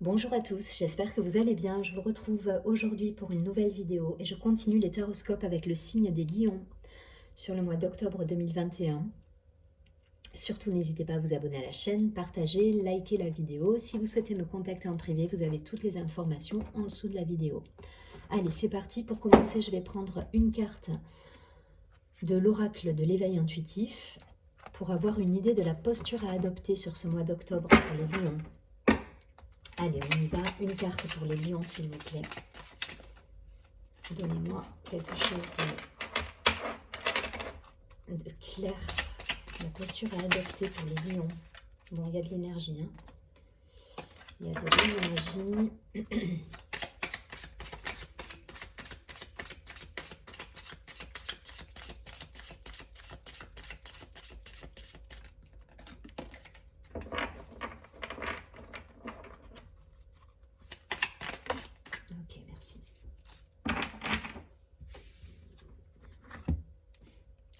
Bonjour à tous, j'espère que vous allez bien. Je vous retrouve aujourd'hui pour une nouvelle vidéo et je continue les taroscopes avec le signe des lions sur le mois d'octobre 2021. Surtout n'hésitez pas à vous abonner à la chaîne, partager, liker la vidéo. Si vous souhaitez me contacter en privé, vous avez toutes les informations en dessous de la vidéo. Allez, c'est parti. Pour commencer, je vais prendre une carte de l'oracle de l'éveil intuitif pour avoir une idée de la posture à adopter sur ce mois d'octobre pour les lions. Allez, on y va. Une carte pour les lions, s'il vous plaît. Donnez-moi quelque chose de clair. La posture à adopter pour les lions. Bon, il y a de l'énergie. Hein. Il y a de l'énergie. Ok, merci.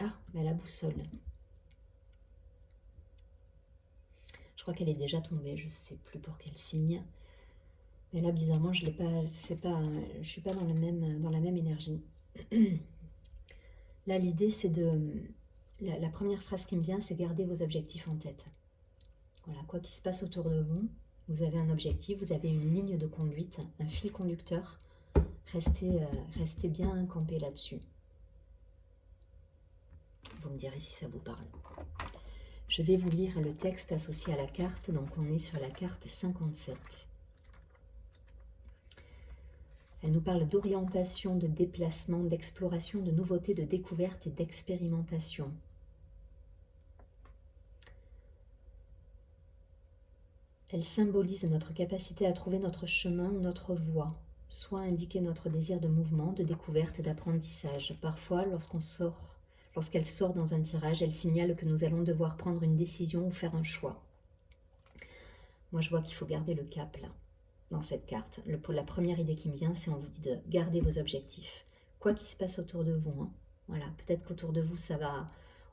Ah, mais la boussole. Je crois qu'elle est déjà tombée, je ne sais plus pour quel signe. Mais là, bizarrement, je l'ai pas, je suis pas dans la même énergie. Là, l'idée, c'est la première phrase qui me vient, c'est garder vos objectifs en tête. Voilà, quoi qu'il se passe autour de vous, vous avez un objectif, vous avez une ligne de conduite, un fil conducteur. Restez bien campé là-dessus. Vous me direz si ça vous parle. Je vais vous lire le texte associé à la carte. Donc on est sur la carte 57. Elle nous parle d'orientation, de déplacement, d'exploration, de nouveautés, de découverte et d'expérimentation. Elle symbolise notre capacité à trouver notre chemin, notre voie, soit indiquer notre désir de mouvement, de découverte et d'apprentissage. Parfois, lorsqu'elle sort dans un tirage, elle signale que nous allons devoir prendre une décision ou faire un choix. Moi, je vois qu'il faut garder le cap, là, dans cette carte. La première idée qui me vient, c'est on vous dit de garder vos objectifs. Quoi qu'il se passe autour de vous, hein. Voilà, peut-être qu'autour de vous, ça va...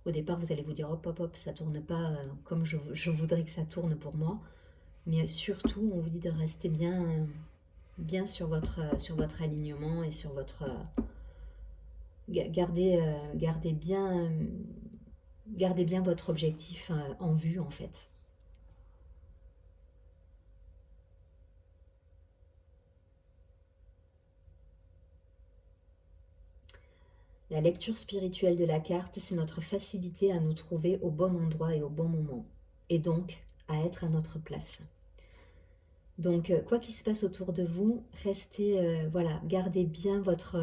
Au départ, vous allez vous dire, hop, hop, hop, ça tourne pas comme je voudrais que ça tourne pour moi. Mais surtout, on vous dit de rester bien sur votre alignement et sur votre... Gardez bien votre objectif en vue, en fait. La lecture spirituelle de la carte, c'est notre facilité à nous trouver au bon endroit et au bon moment. Et donc, à être à notre place. Donc, quoi qu'il se passe autour de vous, restez, voilà, gardez bien votre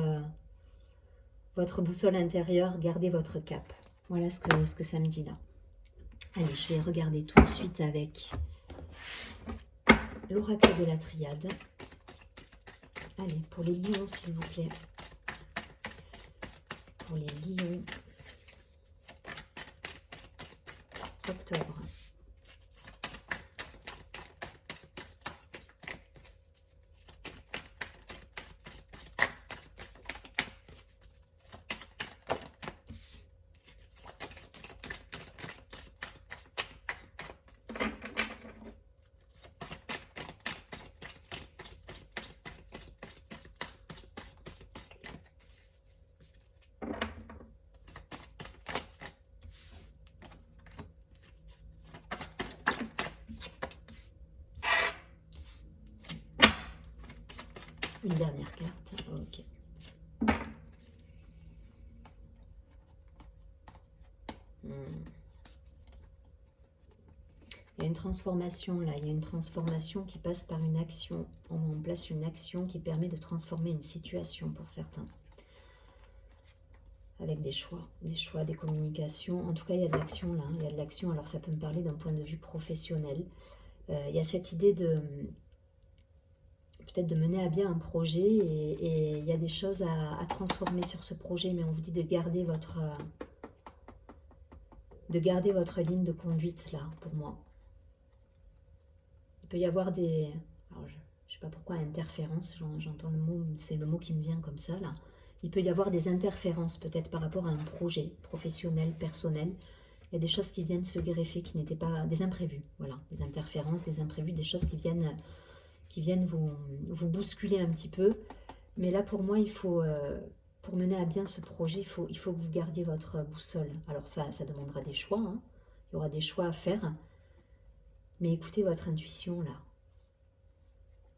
boussole intérieure, gardez votre cap. Voilà ce que ça me dit là. Allez, je vais regarder tout de suite avec l'oracle de la triade. Allez, pour les lions, s'il vous plaît. Pour les lions. Octobre. Une dernière carte, ok. Il y a une transformation là, il y a une transformation qui passe par une action. On met en place une action qui permet de transformer une situation pour certains. Avec des choix, des communications. En tout cas, il y a de l'action là, il y a de l'action. Alors ça peut me parler d'un point de vue professionnel. Il y a cette idée de... peut-être de mener à bien un projet et il y a des choses à transformer sur ce projet, mais on vous dit de garder votre ligne de conduite là, pour moi. Il peut y avoir des... Alors, je ne sais pas pourquoi interférence, j'entends le mot, c'est le mot qui me vient comme ça là. Il peut y avoir des interférences peut-être par rapport à un projet professionnel, personnel. Il y a des choses qui viennent se greffer, qui n'étaient pas... des imprévus, voilà. Des interférences, des imprévus, des choses qui viennent viennent vous bousculer un petit peu. Mais là, pour moi, il faut, pour mener à bien ce projet, il faut que vous gardiez votre boussole. Alors ça demandera des choix, hein. Il y aura des choix à faire. Mais écoutez votre intuition, là.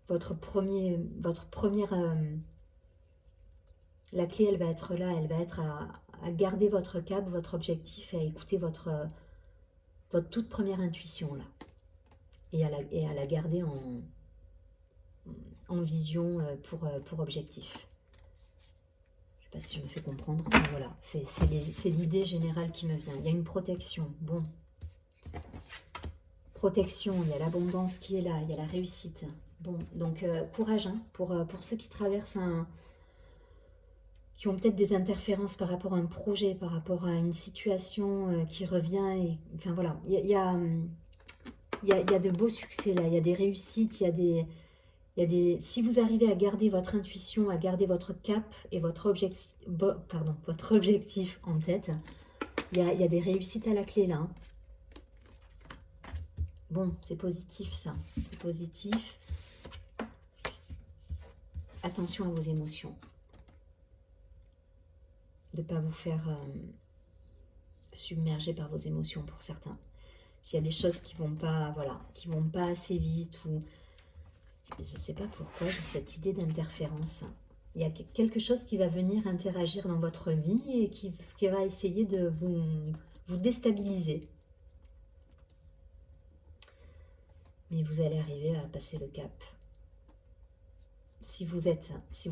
Votre première... la clé, elle va être là, elle va être à garder votre cap, votre objectif, et à écouter votre toute première intuition, là. Et à la garder en vision pour objectif. Je ne sais pas si je me fais comprendre. Enfin, voilà, c'est l'idée générale qui me vient. Il y a une protection. Bon. Protection, il y a l'abondance qui est là, il y a la réussite. Bon, donc courage, hein, pour ceux qui traversent qui ont peut-être des interférences par rapport à un projet, par rapport à une situation qui revient. Et, enfin voilà, il y a de beaux succès là, il y a des réussites, si vous arrivez à garder votre intuition, à garder votre cap et votre objectif en tête, il y a des réussites à la clé là. Hein. Bon, c'est positif ça, c'est positif. Attention à vos émotions. De ne pas vous faire submerger par vos émotions pour certains. S'il y a des choses qui vont pas, voilà, qui vont pas assez vite, ou je ne sais pas pourquoi j'ai cette idée d'interférence. Il y a quelque chose qui va venir interagir dans votre vie et qui va essayer de vous déstabiliser. Mais vous allez arriver à passer le cap. Si vous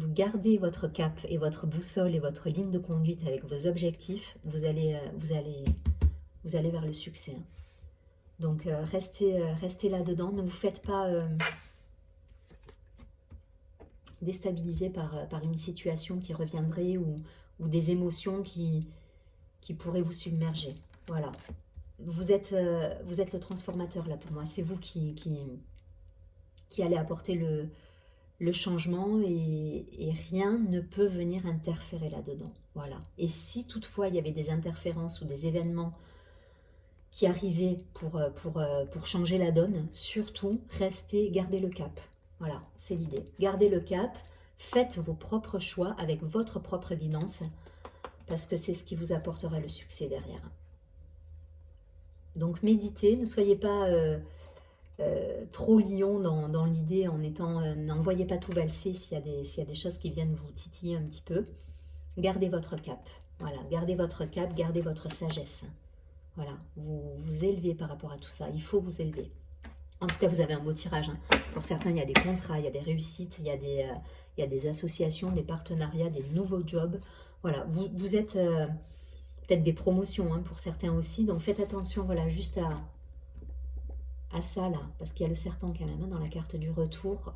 gardez votre cap et votre boussole et votre ligne de conduite avec vos objectifs, vous allez vers le succès. Donc restez là-dedans, ne vous faites pas déstabiliser par une situation qui reviendrait ou des émotions qui pourraient vous submerger. Voilà. Vous êtes le transformateur là pour moi. C'est vous qui allez apporter le changement et rien ne peut venir interférer là-dedans. Voilà. Et si toutefois il y avait des interférences ou des événements qui arrivaient pour changer la donne, surtout gardez le cap. Voilà, c'est l'idée. Gardez le cap, faites vos propres choix avec votre propre guidance parce que c'est ce qui vous apportera le succès derrière. Donc méditez, ne soyez pas trop lion dans l'idée en étant... n'envoyez pas tout valser s'il y a des choses qui viennent vous titiller un petit peu. Gardez votre cap. Voilà, gardez votre cap, gardez votre sagesse. Voilà, vous élevez par rapport à tout ça. Il faut vous élever. En tout cas, vous avez un beau tirage. Hein. Pour certains, il y a des contrats, il y a des réussites, il y a des associations, des partenariats, des nouveaux jobs. Voilà, vous êtes peut-être des promotions hein, pour certains aussi. Donc faites attention, voilà, juste à ça là, parce qu'il y a le serpent quand même hein, dans la carte du retour.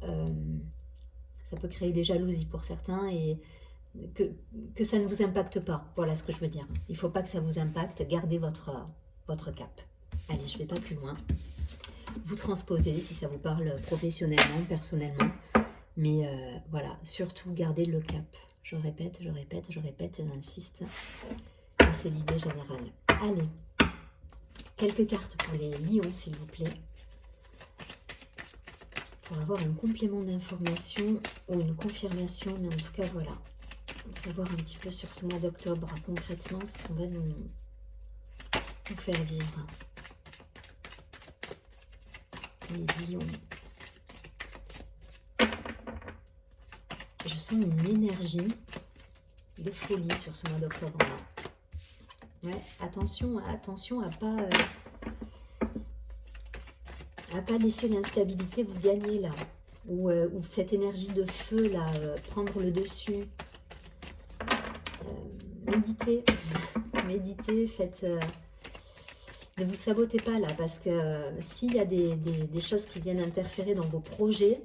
Ça peut créer des jalousies pour certains et que ça ne vous impacte pas. Voilà ce que je veux dire. Il ne faut pas que ça vous impacte. Gardez votre cap. Allez, je ne vais pas plus loin. Vous transposez si ça vous parle professionnellement, personnellement. Mais voilà, surtout gardez le cap. Je répète, j'insiste. C'est l'idée générale. Allez, quelques cartes pour les lions, s'il vous plaît. Pour avoir un complément d'information ou une confirmation. Mais en tout cas, voilà. Pour savoir un petit peu sur ce mois d'octobre, concrètement, ce qu'on va nous faire vivre. Les lions. Je sens une énergie de folie sur ce mois d'octobre-là. Ouais, attention à pas laisser l'instabilité vous gagner là. Ou cette énergie de feu là, prendre le dessus. Méditez, faites... ne vous sabotez pas là, parce que s'il y a des choses qui viennent interférer dans vos projets,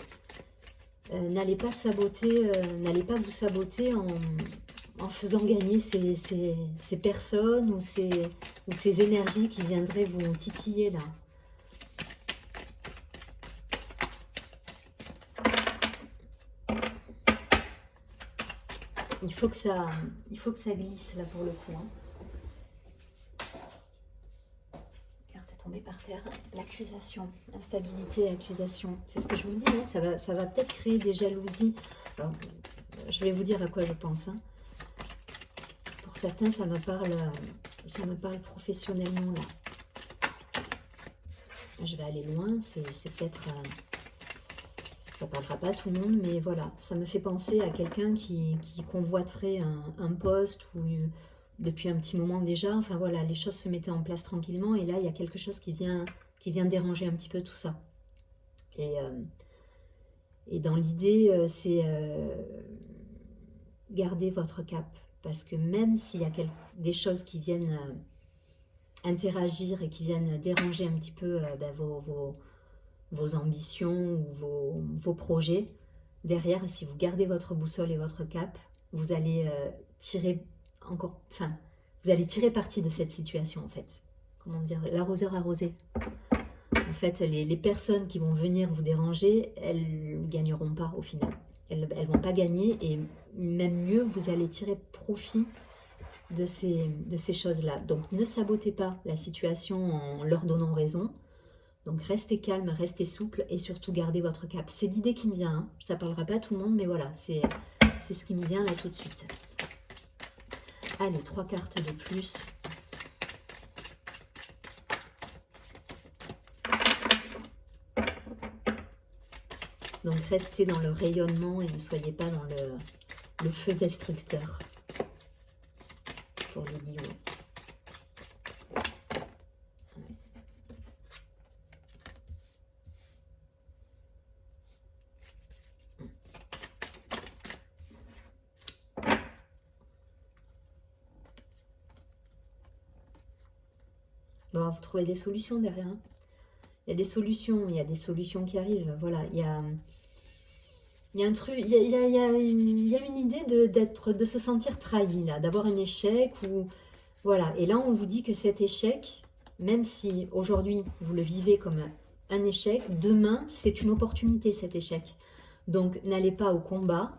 n'allez pas vous saboter en faisant gagner ces personnes ou ces énergies qui viendraient vous titiller là. Il faut que ça glisse là pour le coup. Hein. tomber par terre. L'accusation, instabilité, accusation. C'est ce que je vous dis, hein, ça va peut-être créer des jalousies. Alors, je vais vous dire à quoi je pense. Hein. Pour certains, ça me parle professionnellement là. Je vais aller loin, c'est peut-être... ça ne parlera pas à tout le monde, mais voilà. Ça me fait penser à quelqu'un qui convoiterait un poste ou depuis un petit moment déjà. Enfin voilà, les choses se mettaient en place tranquillement et là, il y a quelque chose qui vient déranger un petit peu tout ça. Et dans l'idée, c'est garder votre cap. Parce que même s'il y a des choses qui viennent interagir et qui viennent déranger un petit peu vos ambitions ou vos projets, derrière, si vous gardez votre boussole et votre cap, vous allez tirer parti de cette situation en fait. Comment dire, l'arroseur arrosé. En fait, les personnes qui vont venir vous déranger, elles ne gagneront pas au final. Elles ne vont pas gagner et même mieux, vous allez tirer profit de ces choses-là. Donc ne sabotez pas la situation en leur donnant raison. Donc restez calme, restez souple et surtout gardez votre cap. C'est l'idée qui me vient. Hein. Ça ne parlera pas à tout le monde, mais voilà, c'est ce qui me vient là tout de suite. Allez, 3 cartes de plus. Donc restez dans le rayonnement et ne soyez pas dans le feu destructeur. Pour les lions. Bon, vous trouvez des solutions derrière. Hein. Il y a des solutions qui arrivent. Voilà, il y a un truc, il y a une idée de se sentir trahi là, d'avoir un échec ou voilà. Et là, on vous dit que cet échec, même si aujourd'hui vous le vivez comme un échec, demain c'est une opportunité cet échec. Donc n'allez pas au combat,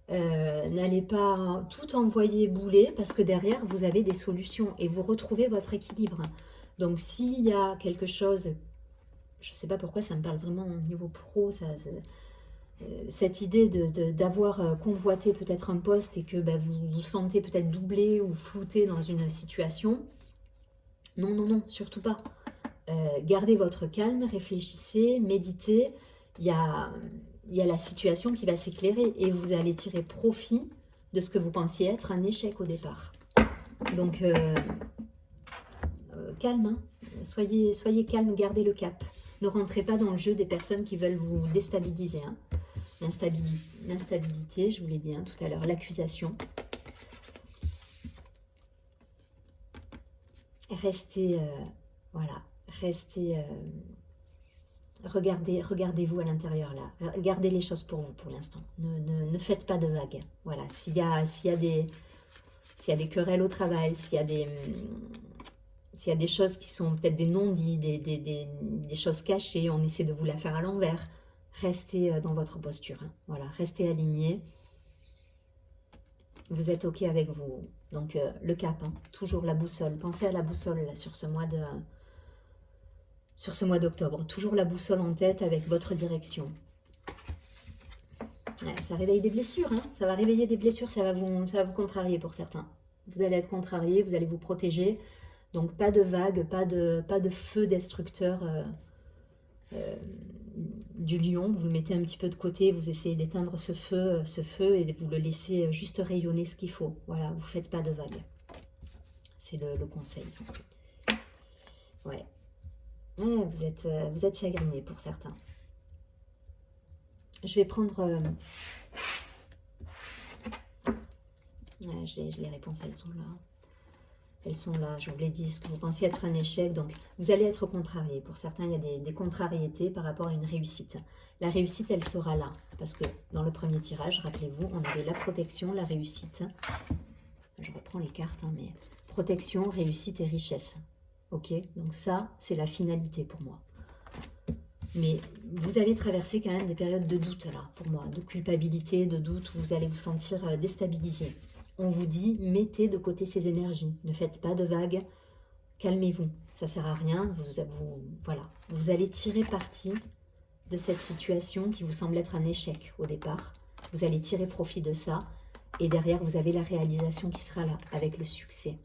n'allez pas tout envoyer bouler parce que derrière vous avez des solutions et vous retrouvez votre équilibre. Donc s'il y a quelque chose, je ne sais pas pourquoi ça me parle vraiment au niveau pro, cette idée d'avoir convoité peut-être un poste et que vous vous sentez peut-être doublé ou flouté dans une situation. Non, non, non, surtout pas. Gardez votre calme, réfléchissez, méditez. Il y a la situation qui va s'éclairer et vous allez tirer profit de ce que vous pensiez être un échec au départ. Donc, calme, hein. Soyez calme, gardez le cap. Ne rentrez pas dans le jeu des personnes qui veulent vous déstabiliser. Hein. L'instabilité, je vous l'ai dit hein, tout à l'heure, l'accusation. Restez, voilà, restez, regardez-vous à l'intérieur là. Gardez les choses pour vous pour l'instant. Ne faites pas de vagues. Voilà, s'il y a des querelles au travail, s'il y a des choses qui sont peut-être des non-dits, des choses cachées, on essaie de vous la faire à l'envers. Restez dans votre posture. Hein. Voilà, restez aligné. Vous êtes OK avec vous. Donc, le cap, hein, toujours la boussole. Pensez à la boussole là, sur ce mois d'octobre. Toujours la boussole en tête avec votre direction. Ouais, ça réveille des blessures. Hein. Ça va réveiller des blessures. Ça va vous contrarier pour certains. Vous allez être contrarié, vous allez vous protéger. Donc, pas de vagues, pas de feu destructeur du lion. Vous le mettez un petit peu de côté, vous essayez d'éteindre ce feu et vous le laissez juste rayonner ce qu'il faut. Voilà, vous ne faites pas de vagues. C'est le conseil. Ouais. Ouais, vous êtes chagriné pour certains. Je vais prendre... Ouais, les réponses, elles sont là. Elles sont là, je vous l'ai dit, ce que vous pensiez être un échec. Donc, vous allez être contrarié. Pour certains, il y a des contrariétés par rapport à une réussite. La réussite, elle sera là. Parce que dans le premier tirage, rappelez-vous, on avait la protection, la réussite. Je reprends les cartes, hein, mais protection, réussite et richesse. Ok, donc ça, c'est la finalité pour moi. Mais vous allez traverser quand même des périodes de doute, là, pour moi. De culpabilité, de doute, où vous allez vous sentir déstabilisé. On vous dit, mettez de côté ces énergies. Ne faites pas de vagues. calmez-vous, ça sert à rien, voilà. Vous allez tirer parti de cette situation qui vous semble être un échec au départ. Vous allez tirer profit de ça et derrière vous avez la réalisation qui sera là avec le succès.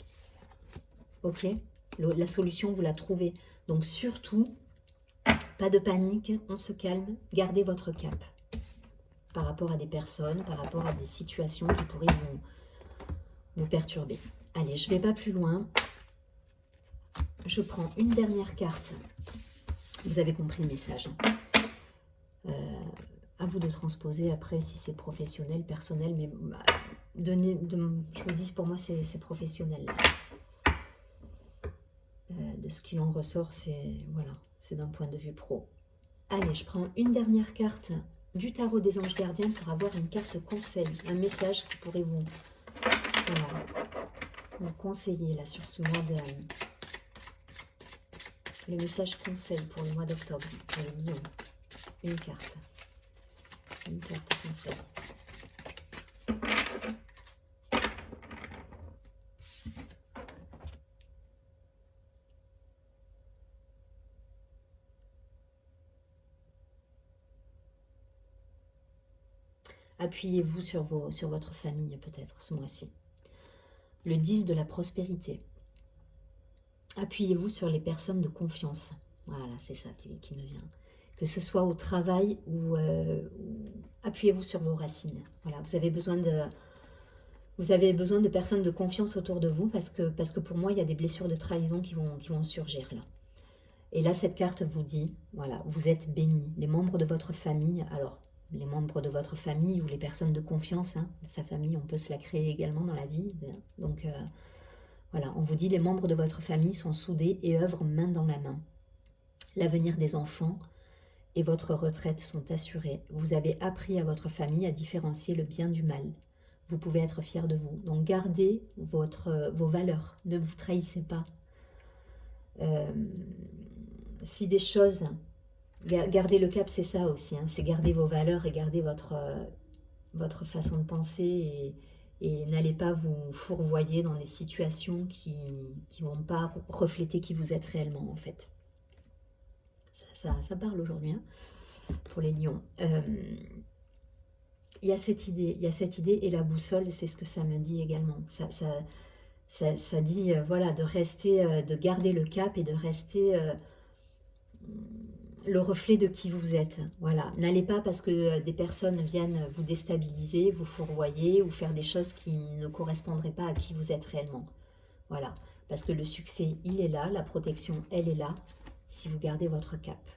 Ok, la solution vous la trouvez. Donc surtout, pas de panique, on se calme, gardez votre cap par rapport à des personnes, par rapport à des situations qui pourraient vous perturber. Allez, je ne vais pas plus loin. Je prends une dernière carte. Vous avez compris le message. À vous de transposer après si c'est professionnel, personnel, mais je vous dis pour moi c'est professionnel. De ce qu'il en ressort, c'est voilà, c'est d'un point de vue pro. Allez, je prends une dernière carte du tarot des anges gardiens pour avoir une carte conseil, un message qui pourrait vous conseiller là sur ce mois de... Le message conseil pour le mois d'octobre, pour les lions. Une carte conseil. Appuyez-vous sur votre famille peut-être ce mois-ci. Le 10 de la prospérité. Appuyez-vous sur les personnes de confiance. Voilà, c'est ça qui me vient. Que ce soit au travail ou appuyez-vous sur vos racines. Voilà, vous avez besoin de personnes de confiance autour de vous parce que pour moi, il y a des blessures de trahison qui vont surgir là. Et là, cette carte vous dit, voilà, vous êtes bénis. Les membres de votre famille, alors, les membres de votre famille ou les personnes de confiance, hein, sa famille, on peut se la créer également dans la vie. Donc, voilà, on vous dit, les membres de votre famille sont soudés et œuvrent main dans la main. L'avenir des enfants et votre retraite sont assurés. Vous avez appris à votre famille à différencier le bien du mal. Vous pouvez être fiers de vous. Donc, gardez vos valeurs. Ne vous trahissez pas. Si des choses... Garder le cap, c'est ça aussi. Hein, c'est garder vos valeurs et garder votre façon de penser et n'allez pas vous fourvoyer dans des situations qui ne vont pas refléter qui vous êtes réellement en fait. Ça parle aujourd'hui hein, pour les lions. Il y a cette idée et la boussole, c'est ce que ça me dit également. Ça dit voilà, de rester, de garder le cap et de rester... le reflet de qui vous êtes. Voilà, n'allez pas parce que des personnes viennent vous déstabiliser, vous fourvoyer ou faire des choses qui ne correspondraient pas à qui vous êtes réellement. Voilà, parce que le succès, il est là, la protection, elle est là, si vous gardez votre cap.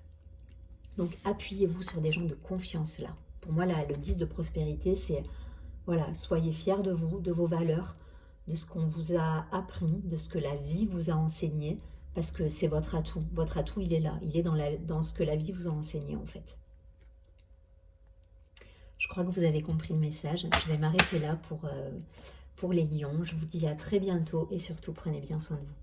Donc, appuyez-vous sur des gens de confiance là. Pour moi, là, le 10 de prospérité, c'est, voilà, soyez fiers de vous, de vos valeurs, de ce qu'on vous a appris, de ce que la vie vous a enseigné, parce que c'est votre atout. Votre atout, il est là. Il est dans ce que la vie vous a enseigné, en fait. Je crois que vous avez compris le message. Je vais m'arrêter là pour les lions. Je vous dis à très bientôt et surtout, prenez bien soin de vous.